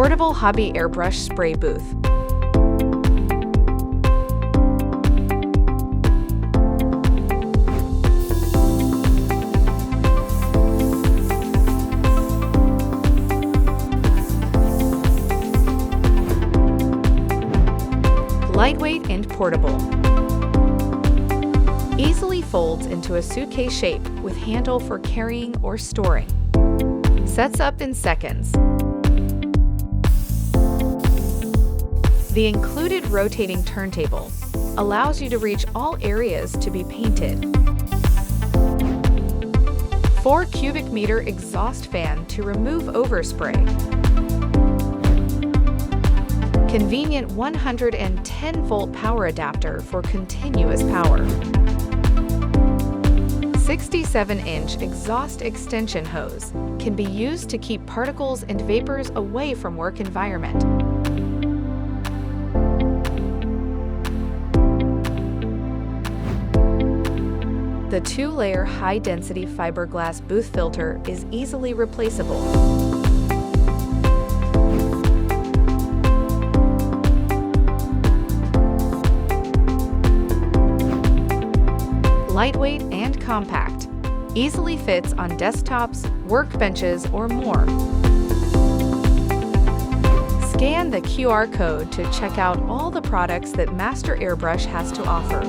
Portable Hobby Airbrush Spray Booth. Lightweight and portable. Easily folds into a suitcase shape with handle for carrying or storing. Sets up in seconds. The included rotating turntable allows you to reach all areas to be painted. 4 cubic meter exhaust fan to remove overspray. Convenient 110-volt power adapter for continuous power. 67-inch exhaust extension hose can be used to keep particles and vapors away from work environment. The 2-layer high-density fiberglass booth filter is easily replaceable. Lightweight and compact, easily fits on desktops, workbenches, or more. Scan the QR code to check out all the products that Master Airbrush has to offer.